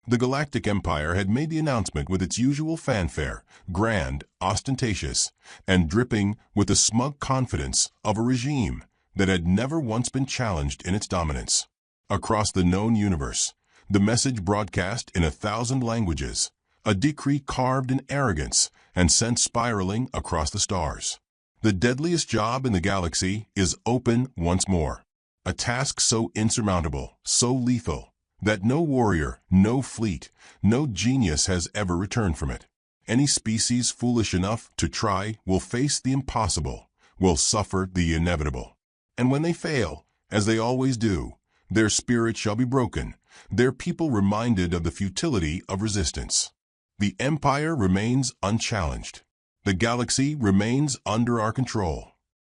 The Galactic Empire had made the announcement with its usual fanfare, grand, ostentatious, and dripping with the smug confidence of a regime that had never once been challenged in its dominance. Across the known universe, the message broadcast in 1,000 languages, a decree carved in arrogance and sent spiraling across the stars. The deadliest job in the galaxy is open once more. A task so insurmountable, so lethal, that no warrior, no fleet, no genius has ever returned from it. Any species foolish enough to try will face the impossible, will suffer the inevitable. And when they fail, as they always do, their spirit shall be broken, their people reminded of the futility of resistance. The Empire remains unchallenged. The galaxy remains under our control.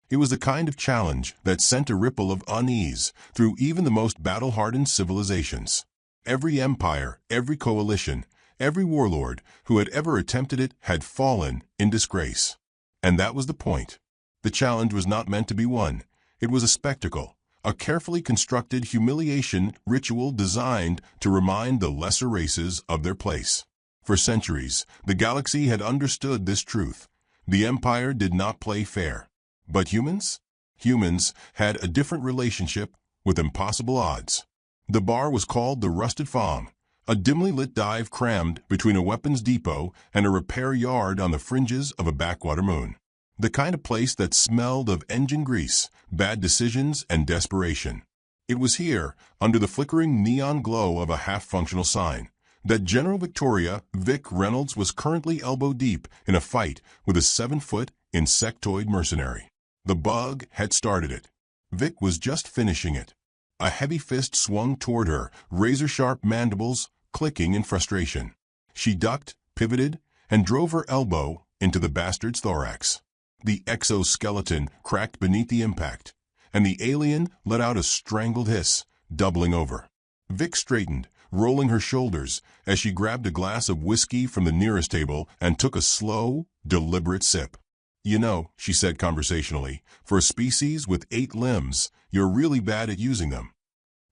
It was the kind of challenge that sent a ripple of unease through even the most battle-hardened civilizations. Every empire, every coalition, every warlord who had ever attempted it had fallen in disgrace. And that was the point. The challenge was not meant to be won. It was a spectacle, a carefully constructed humiliation ritual designed to remind the lesser races of their place. For centuries, the galaxy had understood this truth. The Empire did not play fair. But humans? Humans had a different relationship with impossible odds. The bar was called the Rusted Farm, a dimly lit dive crammed between a weapons depot and a repair yard on the fringes of a backwater moon. The kind of place that smelled of engine grease, bad decisions, and desperation. It was here, under the flickering neon glow of a half-functional sign, that General Victoria Vic Reynolds was currently elbow-deep in a fight with a 7-foot insectoid mercenary. The bug had started it. Vic was just finishing it. A heavy fist swung toward her, razor-sharp mandibles clicking in frustration. She ducked, pivoted, and drove her elbow into the bastard's thorax. The exoskeleton cracked beneath the impact, and the alien let out a strangled hiss, doubling over. Vic straightened, rolling her shoulders as she grabbed a glass of whiskey from the nearest table and took a slow, deliberate sip. "You know," she said conversationally, "for a species with 8 limbs, you're really bad at using them."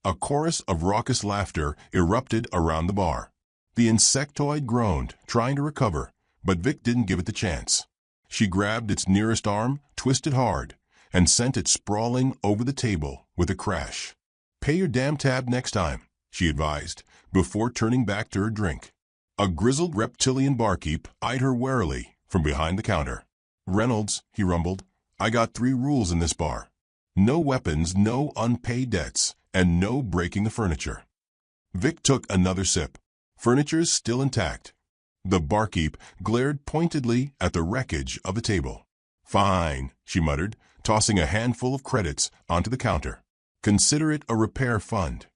A chorus of raucous laughter erupted around the bar. The insectoid groaned, trying to recover, but Vic didn't give it the chance. She grabbed its nearest arm, twisted hard, and sent it sprawling over the table with a crash. "Pay your damn tab next time," she advised, before turning back to her drink. A grizzled reptilian barkeep eyed her warily from behind the counter. "Reynolds," he rumbled, "I got 3 rules in this bar. No weapons, no unpaid debts, and no breaking the furniture." Vic took another sip. "Furniture's still intact." The barkeep glared pointedly at the wreckage of the table. "Fine," she muttered, tossing a handful of credits onto the counter. "Consider it a repair fund."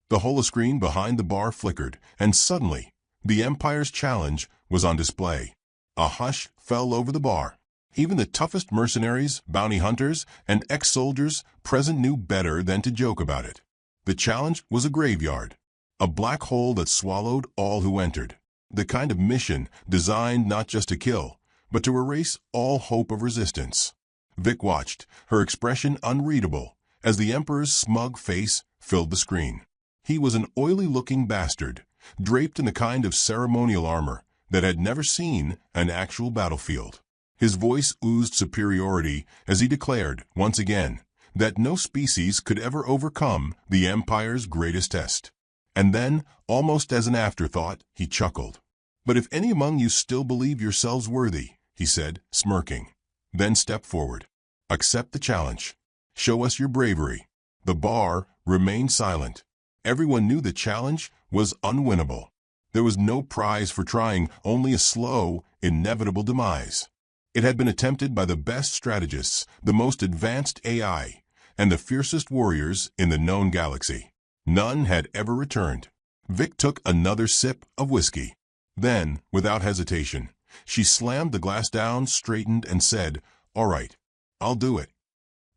The holoscreen behind the bar flickered, and suddenly, the Empire's challenge was on display. A hush fell over the bar. Even the toughest mercenaries, bounty hunters, and ex-soldiers present knew better than to joke about it. The challenge was a graveyard, a black hole that swallowed all who entered. The kind of mission designed not just to kill, but to erase all hope of resistance. Vic watched, her expression unreadable, as the Emperor's smug face filled the screen. He was an oily-looking bastard, draped in the kind of ceremonial armor that had never seen an actual battlefield. His voice oozed superiority as he declared, once again, that no species could ever overcome the Empire's greatest test. And then, almost as an afterthought, he chuckled. "But if any among you still believe yourselves worthy," he said, smirking, "then step forward. Accept the challenge. Show us your bravery." The bar remained silent. Everyone knew the challenge was unwinnable. There was no prize for trying, only a slow, inevitable demise. It had been attempted by the best strategists, the most advanced AI, and the fiercest warriors in the known galaxy. None had ever returned. Vic took another sip of whiskey. Then, without hesitation, she slammed the glass down, straightened, and said, "All right, I'll do it."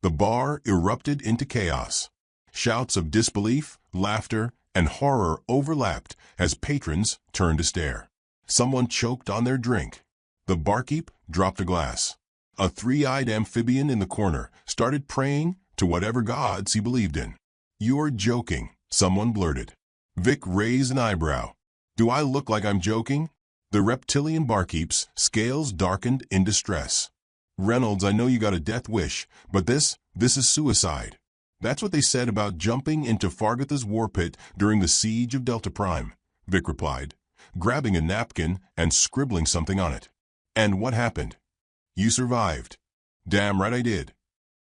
The bar erupted into chaos. Shouts of disbelief, laughter, and horror overlapped as patrons turned to stare. Someone choked on their drink. The barkeep dropped a glass. A 3-eyed amphibian in the corner started praying to whatever gods he believed in. "You're joking," someone blurted. Vic raised an eyebrow. Do I look like I'm joking? The reptilian barkeep's scales darkened in distress. Reynolds, I know you got a death wish, but this is suicide. That's what they said about jumping into Fargatha's war pit during the siege of Delta Prime, Vic replied, grabbing a napkin and scribbling something on it. And what happened? You survived. Damn right I did.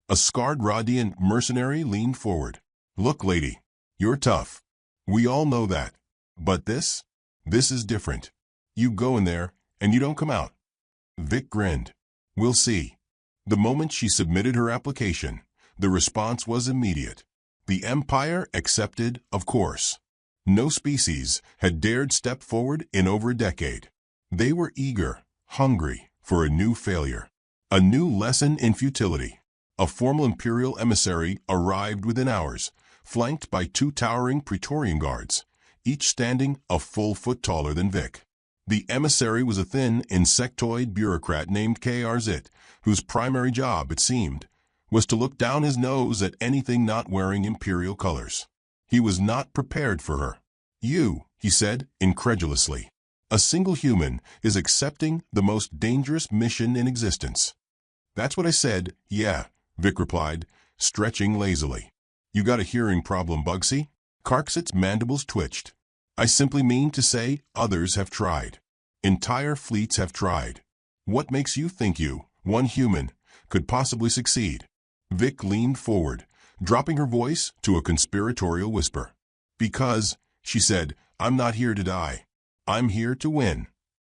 A scarred Rodian mercenary leaned forward. Look, lady, you're tough. We all know that. But this is different. You go in there, and you don't come out. Vic grinned. We'll see. The moment she submitted her application, the response was immediate. The Empire accepted, of course. No species had dared step forward in over a decade. They were eager, hungry for a new failure, a new lesson in futility. A formal Imperial emissary arrived within hours, flanked by 2 towering Praetorian guards, each standing a full foot taller than Vic. The emissary was a thin, insectoid bureaucrat named K.R.Z., whose primary job, it seemed, was to look down his nose at anything not wearing Imperial colors. He was not prepared for her. You, he said incredulously. A single human is accepting the most dangerous mission in existence. That's what I said, yeah, Vic replied, stretching lazily. You got a hearing problem, Bugsy? Karxit's mandibles twitched. I simply mean to say others have tried. Entire fleets have tried. What makes you think you, one human, could possibly succeed? Vic leaned forward, dropping her voice to a conspiratorial whisper. Because, she said, I'm not here to die. I'm here to win.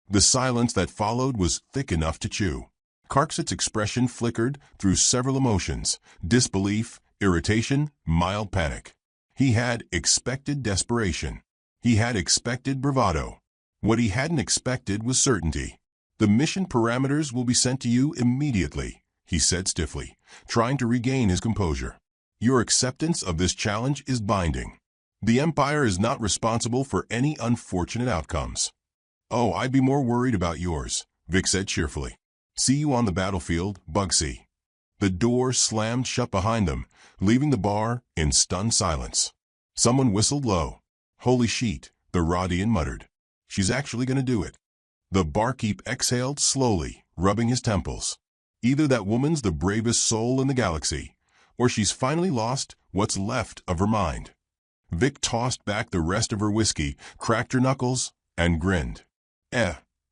The silence that followed was thick enough to chew. Karxit's expression flickered through several emotions: disbelief, irritation, mild panic. He had expected desperation. He had expected bravado. What he hadn't expected was certainty. The mission parameters will be sent to you immediately, he said stiffly, trying to regain his composure. Your acceptance of this challenge is binding. The Empire is not responsible for any unfortunate outcomes. Oh, I'd be more worried about yours, Vic said cheerfully. See you on the battlefield, Bugsy. The door slammed shut behind them, leaving the bar in stunned silence. Someone whistled low. Holy shit, the Rodian muttered. She's actually going to do it. The barkeep exhaled slowly, rubbing his temples. Either that woman's the bravest soul in the galaxy, or she's finally lost what's left of her mind. Vic tossed back the rest of her whiskey, cracked her knuckles, and grinned.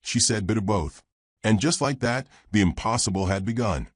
She said, bit of both. And just like that, the impossible had begun.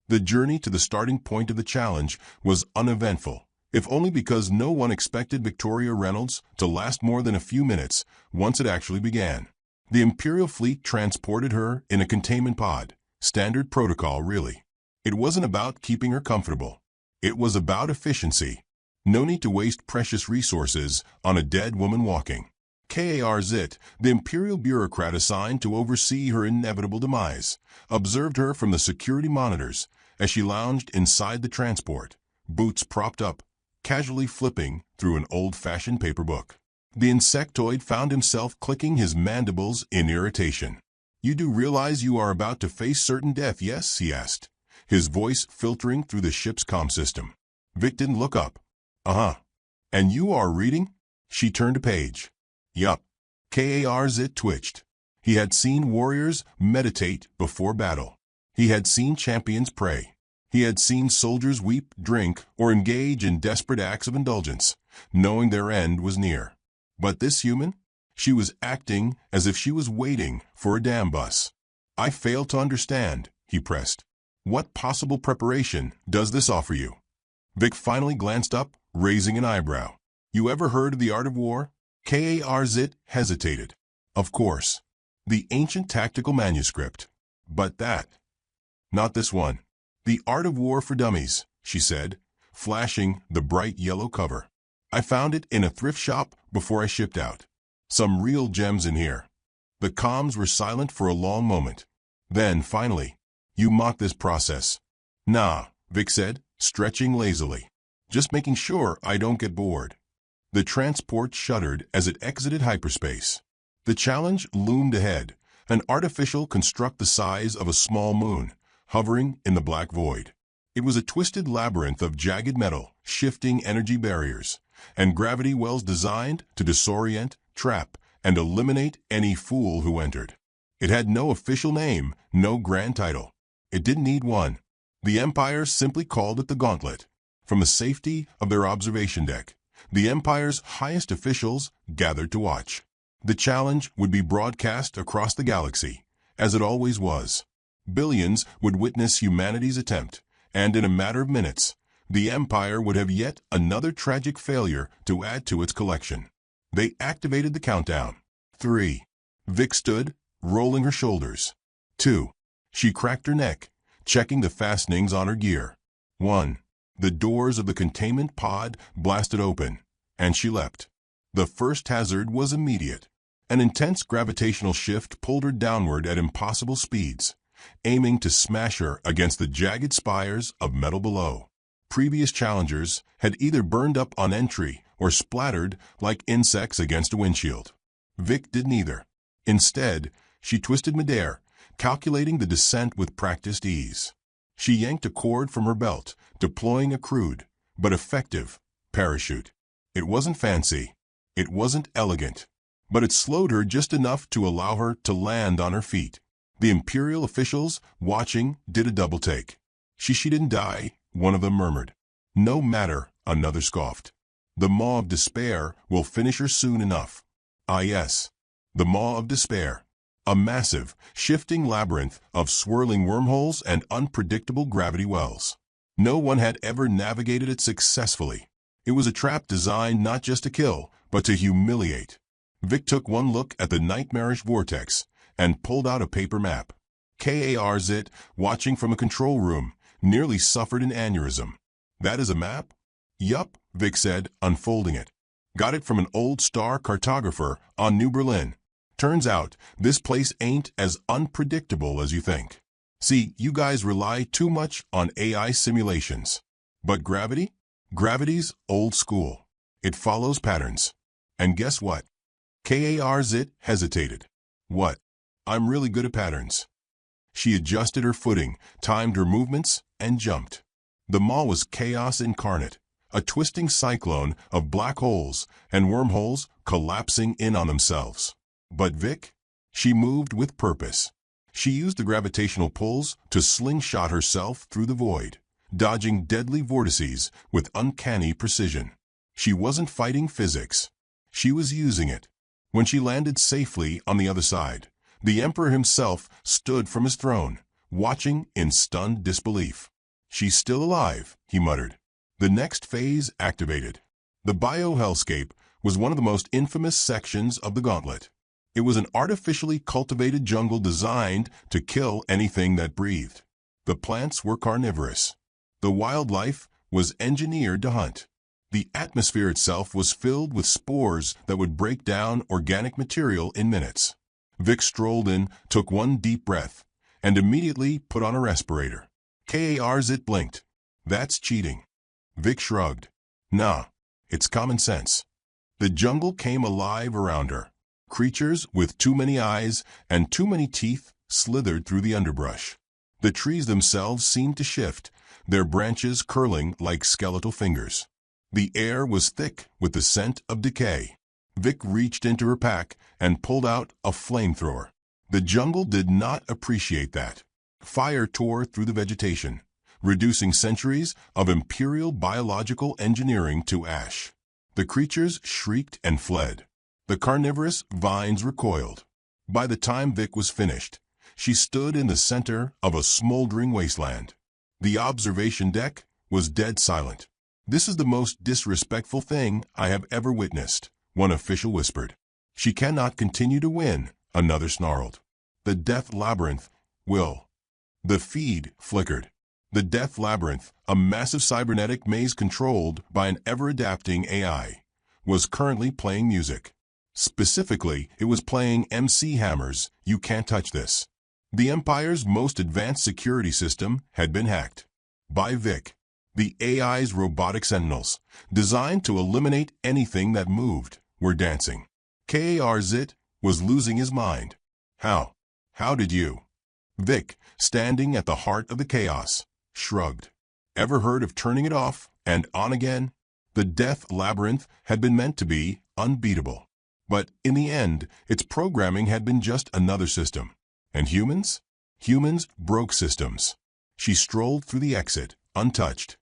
The journey to the starting point of the challenge was uneventful, if only because no one expected Victoria Reynolds to last more than a few minutes once it actually began. The Imperial fleet transported her in a containment pod. Standard protocol, really. It wasn't about keeping her comfortable. It was about efficiency. No need to waste precious resources on a dead woman walking. K.R.Z., the Imperial bureaucrat assigned to oversee her inevitable demise, observed her from the security monitors as she lounged inside the transport, boots propped up, casually flipping through an old-fashioned paper book. The insectoid found himself clicking his mandibles in irritation. You do realize you are about to face certain death, yes? He asked, his voice filtering through the ship's comm system. Vic didn't look up. Uh-huh. And you are reading? She turned a page. Yup. K.R.Z. twitched. He had seen warriors meditate before battle. He had seen champions pray. He had seen soldiers weep, drink, or engage in desperate acts of indulgence, knowing their end was near. But this human? She was acting as if she was waiting for a damn bus. I fail to understand, he pressed. What possible preparation does this offer you? Vic finally glanced up, raising an eyebrow. You ever heard of the art of war? K.R.Z. hesitated. Of course. The ancient tactical manuscript. But that. Not this one. The Art of War for Dummies, she said, flashing the bright yellow cover. I found it in a thrift shop before I shipped out. Some real gems in here. The comms were silent for a long moment. Then, finally, you mock this process. Nah, Vic said, stretching lazily. Just making sure I don't get bored. The transport shuddered as it exited hyperspace. The challenge loomed ahead, an artificial construct the size of a small moon, hovering in the black void. It was a twisted labyrinth of jagged metal, shifting energy barriers, and gravity wells designed to disorient, trap, and eliminate any fool who entered. It had no official name, no grand title. It didn't need one. The Empire simply called it the Gauntlet. From the safety of their observation deck, the Empire's highest officials gathered to watch. The challenge would be broadcast across the galaxy, as it always was. Billions would witness humanity's attempt, and in a matter of minutes, the Empire would have yet another tragic failure to add to its collection. They activated the countdown. 3. Vic stood, rolling her shoulders. 2. She cracked her neck, checking the fastenings on her gear. 1. The doors of the containment pod blasted open, and she leapt. The first hazard was immediate. An intense gravitational shift pulled her downward at impossible speeds, aiming to smash her against the jagged spires of metal below. Previous challengers had either burned up on entry or splattered like insects against a windshield. Vic didn't either. Instead, she twisted midair, calculating the descent with practiced ease. She yanked a cord from her belt, deploying a crude, but effective, parachute. It wasn't fancy. It wasn't elegant. But it slowed her just enough to allow her to land on her feet. The Imperial officials, watching, did a double take. She didn't die, one of them murmured. No matter, another scoffed. The maw of despair will finish her soon enough. Ah yes, the maw of despair. A massive, shifting labyrinth of swirling wormholes and unpredictable gravity wells. No one had ever navigated it successfully. It was a trap designed not just to kill, but to humiliate. Vic took one look at the nightmarish vortex and pulled out a paper map. Karz, watching from a control room, nearly suffered an aneurysm. That is a map? Yup, Vic said, unfolding it. Got it from an old star cartographer on New Berlin. Turns out, this place ain't as unpredictable as you think. See, you guys rely too much on AI simulations. But gravity? Gravity's old school. It follows patterns. And guess what? Karz hesitated. What? I'm really good at patterns. She adjusted her footing, timed her movements, and jumped. The maw was chaos incarnate, a twisting cyclone of black holes and wormholes collapsing in on themselves. But Vic? She moved with purpose. She used the gravitational pulls to slingshot herself through the void, dodging deadly vortices with uncanny precision. She wasn't fighting physics. She was using it. When she landed safely on the other side, the Emperor himself stood from his throne, watching in stunned disbelief. She's still alive, he muttered. The next phase activated. The bio-hellscape was one of the most infamous sections of the Gauntlet. It was an artificially cultivated jungle designed to kill anything that breathed. The plants were carnivorous. The wildlife was engineered to hunt. The atmosphere itself was filled with spores that would break down organic material in minutes. Vic strolled in, took one deep breath, and immediately put on a respirator. Karz blinked. That's cheating. Vic shrugged. Nah, it's common sense. The jungle came alive around her. Creatures with too many eyes and too many teeth slithered through the underbrush. The trees themselves seemed to shift, their branches curling like skeletal fingers. The air was thick with the scent of decay. Vic reached into her pack and pulled out a flamethrower. The jungle did not appreciate that. Fire tore through the vegetation, reducing centuries of imperial biological engineering to ash. The creatures shrieked and fled. The carnivorous vines recoiled. By the time Vic was finished, she stood in the center of a smoldering wasteland. The observation deck was dead silent. This is the most disrespectful thing I have ever witnessed, one official whispered. She cannot continue to win, another snarled. The death labyrinth will. The feed flickered. The death labyrinth, a massive cybernetic maze controlled by an ever-adapting AI, was currently playing music. Specifically, it was playing MC Hammer's You Can't Touch This. The Empire's most advanced security system had been hacked. By Vic, the AI's robotic sentinels, designed to eliminate anything that moved, were dancing. Karz was losing his mind. How? How did you? Vic, standing at the heart of the chaos, shrugged. Ever heard of turning it off and on again? The death labyrinth had been meant to be unbeatable. But in the end, its programming had been just another system. And humans? Humans broke systems. She strolled through the exit, untouched.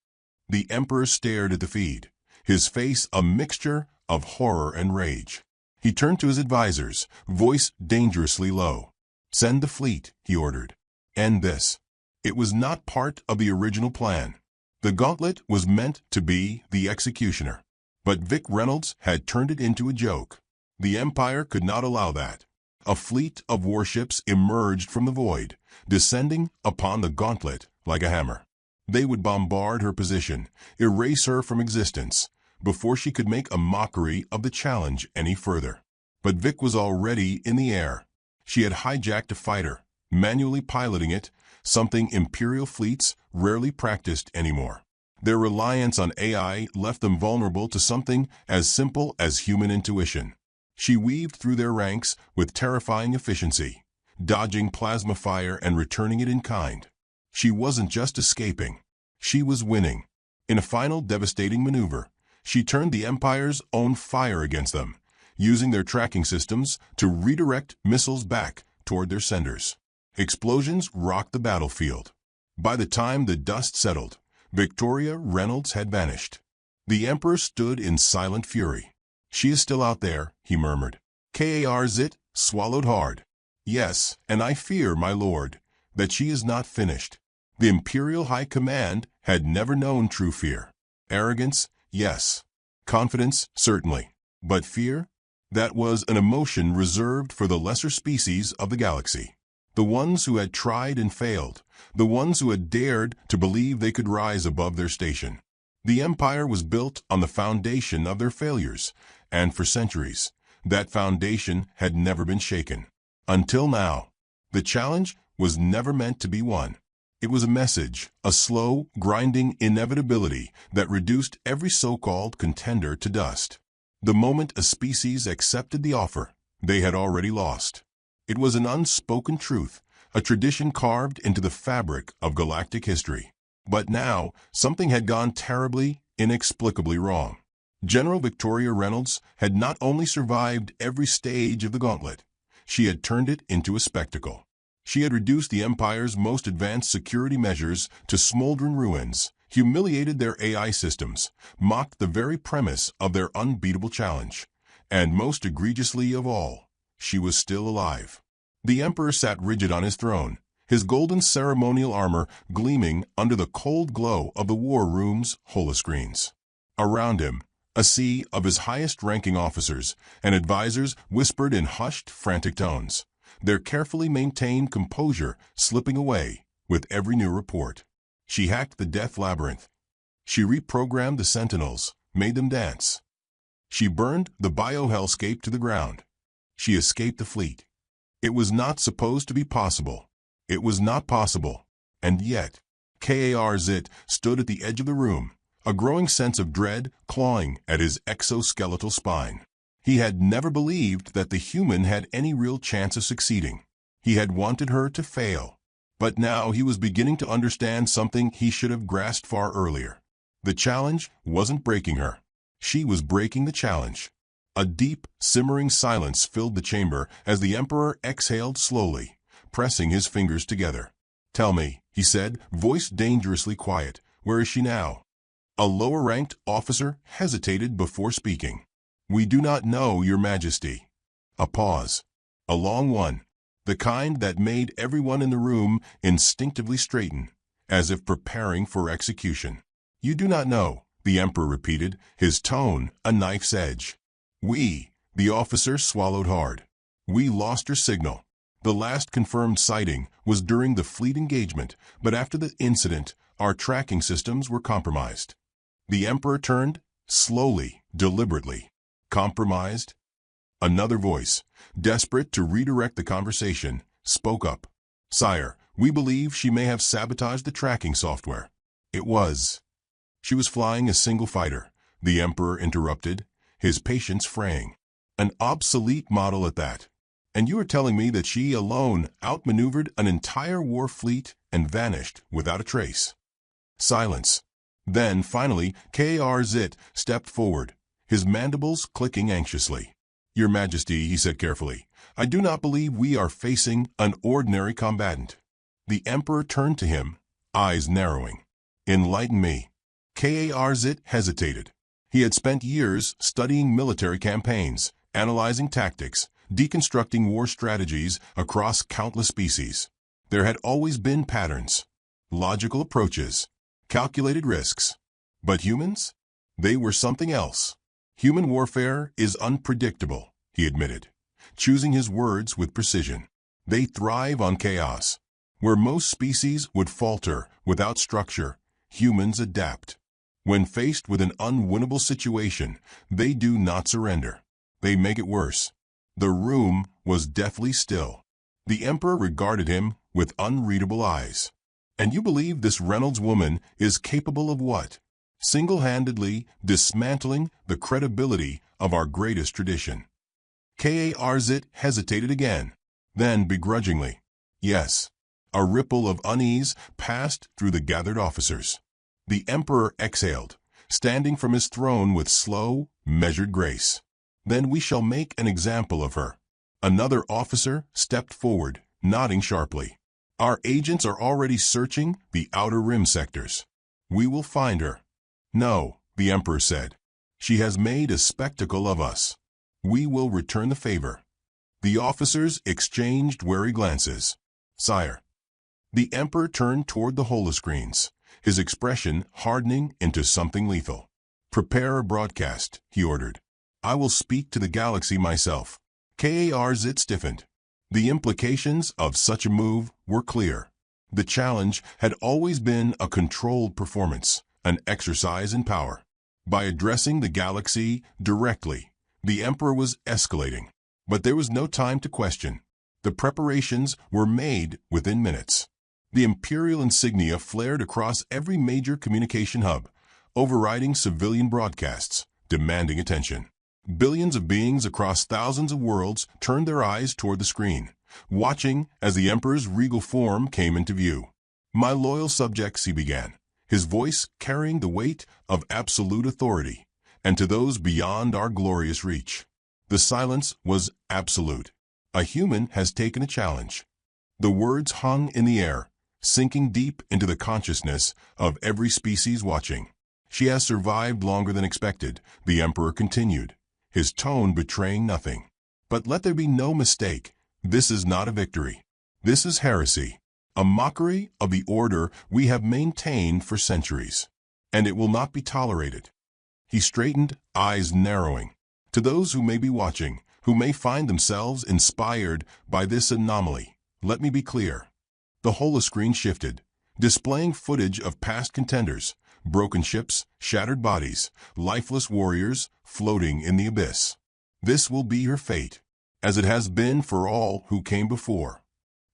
The Emperor stared at the feed, his face a mixture of horror and rage. He turned to his advisors, voice dangerously low. "Send the fleet," he ordered. "End this." It was not part of the original plan. The gauntlet was meant to be the executioner. But Vic Reynolds had turned it into a joke. The Empire could not allow that. A fleet of warships emerged from the void, descending upon the gauntlet like a hammer. They would bombard her position, erase her from existence, before she could make a mockery of the challenge any further. But Vic was already in the air. She had hijacked a fighter, manually piloting it, something Imperial fleets rarely practiced anymore. Their reliance on AI left them vulnerable to something as simple as human intuition. She weaved through their ranks with terrifying efficiency, dodging plasma fire and returning it in kind. She wasn't just escaping. She was winning. In a final devastating maneuver, she turned the Empire's own fire against them, using their tracking systems to redirect missiles back toward their senders. Explosions rocked the battlefield. By the time the dust settled, Victoria Reynolds had vanished. The Emperor stood in silent fury. "She is still out there," he murmured. Karzit swallowed hard. "Yes, and I fear, my lord, that she is not finished." The Imperial High Command had never known true fear. Arrogance, yes. Confidence, certainly. But fear? That was an emotion reserved for the lesser species of the galaxy. The ones who had tried and failed. The ones who had dared to believe they could rise above their station. The Empire was built on the foundation of their failures, and for centuries, that foundation had never been shaken. Until now. The challenge was never meant to be won. It was a message, a slow, grinding inevitability that reduced every so-called contender to dust. The moment a species accepted the offer, they had already lost. It was an unspoken truth, a tradition carved into the fabric of galactic history. But now, something had gone terribly, inexplicably wrong. General Victoria Reynolds had not only survived every stage of the gauntlet, she had turned it into a spectacle. She had reduced the Empire's most advanced security measures to smoldering ruins, humiliated their AI systems, mocked the very premise of their unbeatable challenge. And most egregiously of all, she was still alive. The Emperor sat rigid on his throne, his golden ceremonial armor gleaming under the cold glow of the war room's holoscreens. Around him, a sea of his highest-ranking officers and advisors whispered in hushed, frantic tones, their carefully maintained composure slipping away with every new report. She hacked the death labyrinth. She reprogrammed the sentinels, made them dance. She burned the biohellscape to the ground. She escaped the fleet. It was not supposed to be possible. It was not possible. And yet, Karzit stood at the edge of the room, a growing sense of dread clawing at his exoskeletal spine. He had never believed that the human had any real chance of succeeding. He had wanted her to fail. But now he was beginning to understand something he should have grasped far earlier. The challenge wasn't breaking her. She was breaking the challenge. A deep, simmering silence filled the chamber as the Emperor exhaled slowly, pressing his fingers together. "Tell me," he said, voice dangerously quiet, "where is she now?" A lower-ranked officer hesitated before speaking. "We do not know, Your Majesty." A pause. A long one. The kind that made everyone in the room instinctively straighten, as if preparing for execution. "You do not know," the Emperor repeated, his tone a knife's edge. The officer swallowed hard. "We lost her signal. The last confirmed sighting was during the fleet engagement, but after the incident, our tracking systems were compromised." The Emperor turned, slowly, deliberately. "Compromised?" Another voice, desperate to redirect the conversation, spoke up. "Sire, we believe she may have sabotaged the tracking software." It was. "She was flying a single fighter," the Emperor interrupted, his patience fraying. "An obsolete model at that. And you are telling me that she alone outmaneuvered an entire war fleet and vanished without a trace." Silence. Then, finally, Karzit stepped forward, his mandibles clicking anxiously. "Your Majesty," he said carefully, "I do not believe we are facing an ordinary combatant." The Emperor turned to him, eyes narrowing. "Enlighten me." Karzit hesitated. He had spent years studying military campaigns, analyzing tactics, deconstructing war strategies across countless species. There had always been patterns, logical approaches, calculated risks. But humans? They were something else. "Human warfare is unpredictable," he admitted, choosing his words with precision. "They thrive on chaos. Where most species would falter without structure, humans adapt. When faced with an unwinnable situation, they do not surrender. They make it worse." The room was deathly still. The Emperor regarded him with unreadable eyes. "And you believe this Reynolds woman is capable of what?" "Single-handedly dismantling the credibility of our greatest tradition." Karzit hesitated again, then begrudgingly, "Yes." A ripple of unease passed through the gathered officers. The Emperor exhaled, standing from his throne with slow, measured grace. "Then we shall make an example of her." Another officer stepped forward, nodding sharply. "Our agents are already searching the outer rim sectors. We will find her." "No," the Emperor said. "She has made a spectacle of us. We will return the favor." The officers exchanged wary glances. "Sire." The Emperor turned toward the holoscreens, his expression hardening into something lethal. "Prepare a broadcast," he ordered. "I will speak to the galaxy myself." Karzit stiffened. The implications of such a move were clear. The challenge had always been a controlled performance, an exercise in power. By addressing the galaxy directly, the Emperor was escalating. But there was no time to question. The preparations were made within minutes. The imperial insignia flared across every major communication hub, overriding civilian broadcasts, demanding attention. Billions of beings across thousands of worlds turned their eyes toward the screen, watching as the Emperor's regal form came into view. "My loyal subjects," he began, his voice carrying the weight of absolute authority, "and to those beyond our glorious reach." The silence was absolute. A human has taken a challenge. The words hung in the air, sinking deep into the consciousness of every species watching. "She has survived longer than expected," the Emperor continued, his tone betraying nothing. "But let there be no mistake. This is not a victory. This is heresy, a mockery of the order we have maintained for centuries. And it will not be tolerated." He straightened, eyes narrowing. "To those who may be watching, who may find themselves inspired by this anomaly, let me be clear." The holoscreen shifted, displaying footage of past contenders, broken ships, shattered bodies, lifeless warriors floating in the abyss. "This will be her fate, as it has been for all who came before."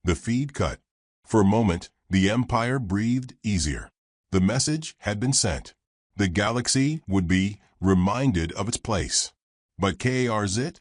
The feed cut. For a moment, the Empire breathed easier. The message had been sent. The galaxy would be reminded of its place. But Karzit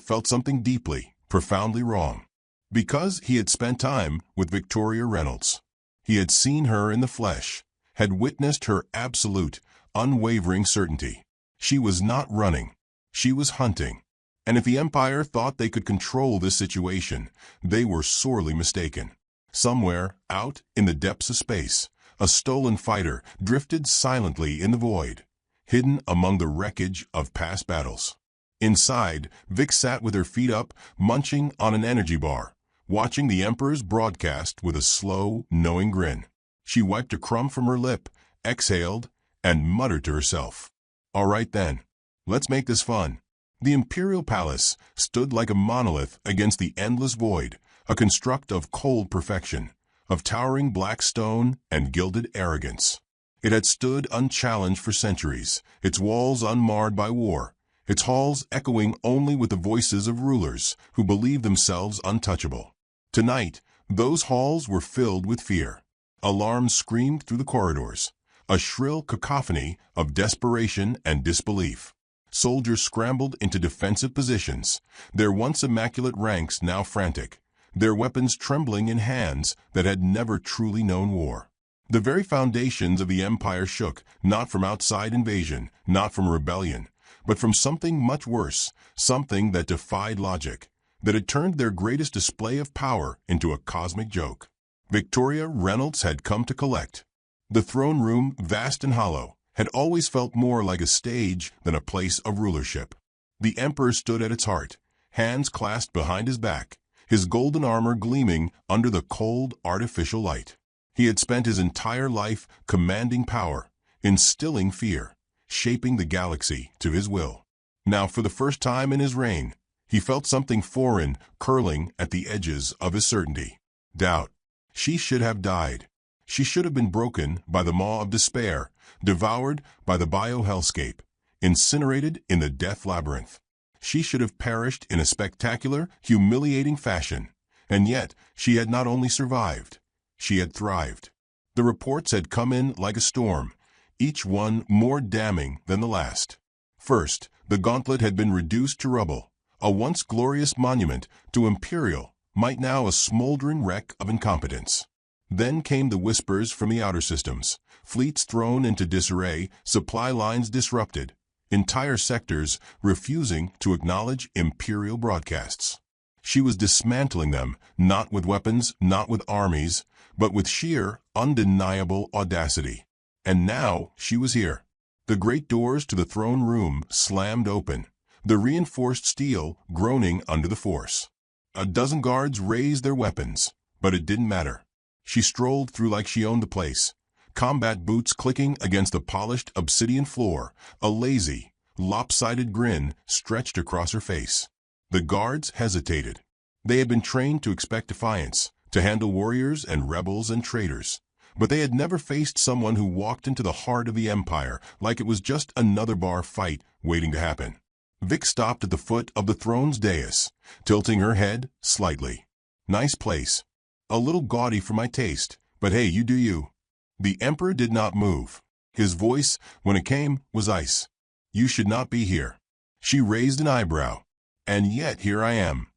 felt something deeply, profoundly wrong. Because he had spent time with Victoria Reynolds. He had seen her in the flesh, had witnessed her absolute, unwavering certainty. She was not running. She was hunting. And if the Empire thought they could control this situation, they were sorely mistaken. Somewhere, out in the depths of space, a stolen fighter drifted silently in the void, hidden among the wreckage of past battles. Inside, Vic sat with her feet up, munching on an energy bar, watching the Emperor's broadcast with a slow, knowing grin. She wiped a crumb from her lip, exhaled, and muttered to herself, "All right then, let's make this fun." The Imperial Palace stood like a monolith against the endless void, a construct of cold perfection, of towering black stone and gilded arrogance. It had stood unchallenged for centuries, its walls unmarred by war, its halls echoing only with the voices of rulers who believed themselves untouchable. Tonight, those halls were filled with fear. Alarms screamed through the corridors, a shrill cacophony of desperation and disbelief. Soldiers scrambled into defensive positions, their once immaculate ranks now frantic, their weapons trembling in hands that had never truly known war. The very foundations of the Empire shook, not from outside invasion, not from rebellion, but from something much worse, something that defied logic, that had turned their greatest display of power into a cosmic joke. Victoria Reynolds had come to collect. The throne room, vast and hollow, had always felt more like a stage than a place of rulership. The emperor stood at its heart, hands clasped behind his back, his golden armor gleaming under the cold, artificial light. He had spent his entire life commanding power, instilling fear, shaping the galaxy to his will. Now, for the first time in his reign, he felt something foreign curling at the edges of his certainty. Doubt. She should have died. She should have been broken by the maw of despair, devoured by the bio-hellscape, incinerated in the death labyrinth. She should have perished in a spectacular, humiliating fashion. And yet, she had not only survived, she had thrived. The reports had come in like a storm, each one more damning than the last. First, the gauntlet had been reduced to rubble. A once glorious monument to imperial might now a smoldering wreck of incompetence. Then came the whispers from the outer systems, fleets thrown into disarray, supply lines disrupted, entire sectors refusing to acknowledge imperial broadcasts. She was dismantling them, not with weapons, not with armies, but with sheer, undeniable audacity. And now she was here. The great doors to the throne room slammed open, the reinforced steel groaning under the force. A dozen guards raised their weapons, but it didn't matter. She strolled through like she owned the place, combat boots clicking against the polished obsidian floor, a lazy, lopsided grin stretched across her face. The guards hesitated. They had been trained to expect defiance, to handle warriors and rebels and traitors. But they had never faced someone who walked into the heart of the empire like it was just another bar fight waiting to happen. Vic stopped at the foot of the throne's dais, tilting her head slightly. Nice place. A little gaudy for my taste, but hey, you do you. The emperor did not move. His voice, when it came, was ice. You should not be here. She raised an eyebrow. And yet here I am.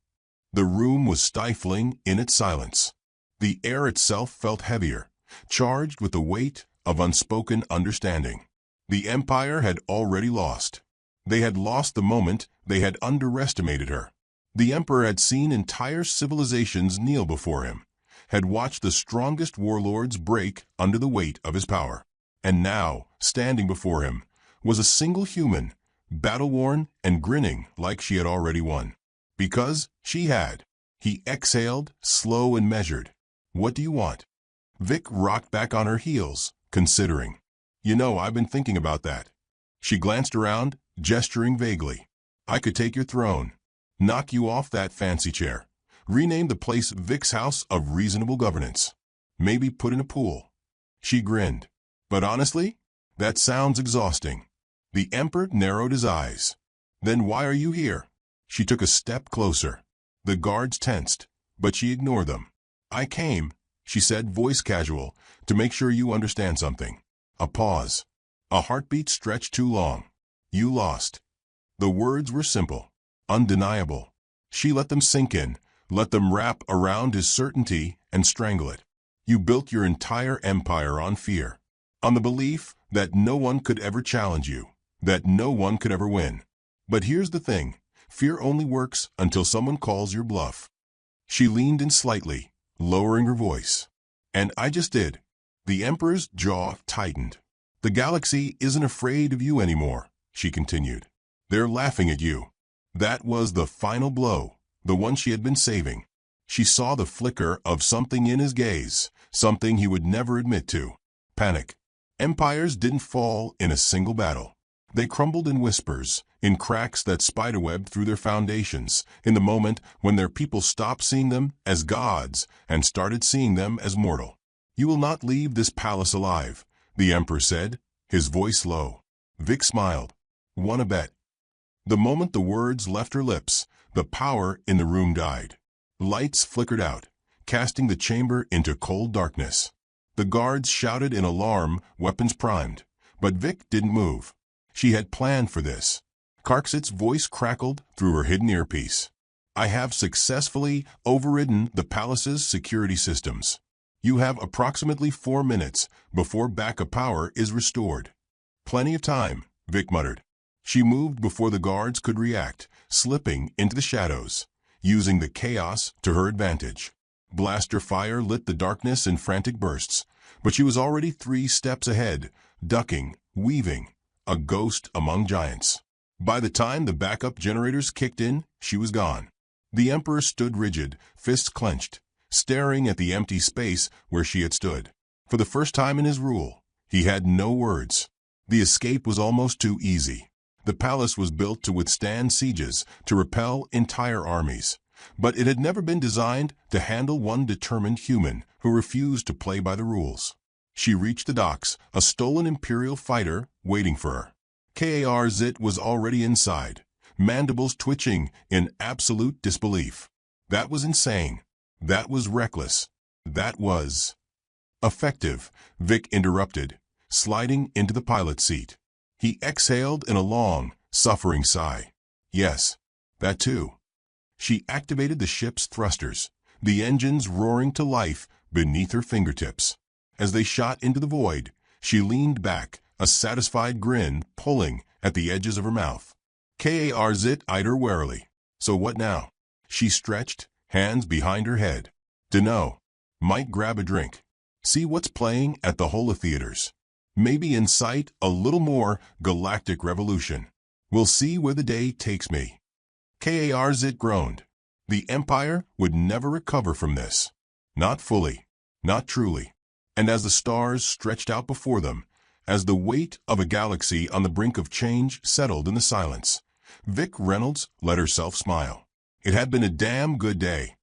The room was stifling in its silence. The air itself felt heavier, charged with the weight of unspoken understanding. The empire had already lost. They had lost the moment they had underestimated her. The emperor had seen entire civilizations kneel before him, had watched the strongest warlords break under the weight of his power. And now, standing before him, was a single human, battle-worn and grinning like she had already won. Because she had. He exhaled, slow and measured. What do you want? Vic rocked back on her heels, considering. You know, I've been thinking about that. She glanced around, gesturing vaguely. I could take your throne, knock you off that fancy chair, rename the place Vic's House of Reasonable Governance, maybe put in a pool. She grinned. But honestly, that sounds exhausting. The emperor narrowed his eyes. Then why are you here? She took a step closer. The guards tensed, but she ignored them. I came, she said, voice casual, to make sure you understand something. A pause. A heartbeat stretched too long. You lost. The words were simple, undeniable. She let them sink in, let them wrap around his certainty and strangle it. You built your entire empire on fear, on the belief that no one could ever challenge you, that no one could ever win. But here's the thing, fear only works until someone calls your bluff. She leaned in slightly, lowering her voice. And I just did. The emperor's jaw tightened. The galaxy isn't afraid of you anymore, she continued. They're laughing at you. That was the final blow, the one she had been saving. She saw the flicker of something in his gaze, something he would never admit to. Panic. Empires didn't fall in a single battle. They crumbled in whispers, in cracks that spiderwebbed through their foundations, in the moment when their people stopped seeing them as gods and started seeing them as mortal. You will not leave this palace alive, the emperor said, his voice low. Vic smiled. Want a bet? The moment the words left her lips, the power in the room died. Lights flickered out, casting the chamber into cold darkness. The guards shouted in alarm, weapons primed. But Vic didn't move. She had planned for this. Karksit's voice crackled through her hidden earpiece. I have successfully overridden the palace's security systems. You have approximately 4 minutes before backup power is restored. Plenty of time, Vic muttered. She moved before the guards could react, slipping into the shadows, using the chaos to her advantage. Blaster fire lit the darkness in frantic bursts, but she was already 3 steps ahead, ducking, weaving, a ghost among giants. By the time the backup generators kicked in, she was gone. The Emperor stood rigid, fists clenched, staring at the empty space where she had stood. For the first time in his rule, he had no words. The escape was almost too easy. The palace was built to withstand sieges, to repel entire armies. But it had never been designed to handle one determined human who refused to play by the rules. She reached the docks, a stolen Imperial fighter waiting for her. Karz was already inside, mandibles twitching in absolute disbelief. That was insane. That was reckless. That was effective, Vic interrupted, sliding into the pilot's seat. He exhaled in a long, suffering sigh. Yes, that too. She activated the ship's thrusters, the engines roaring to life beneath her fingertips. As they shot into the void, she leaned back, a satisfied grin pulling at the edges of her mouth. Karz eyed her warily. So what now? She stretched, hands behind her head. Dunno. Might grab a drink. See what's playing at the holotheaters. Maybe incite a little more galactic revolution. We'll see where the day takes me. Karz groaned. The Empire would never recover from this. Not fully. Not truly. And as the stars stretched out before them, as the weight of a galaxy on the brink of change settled in the silence, Vic Reynolds let herself smile. It had been a damn good day.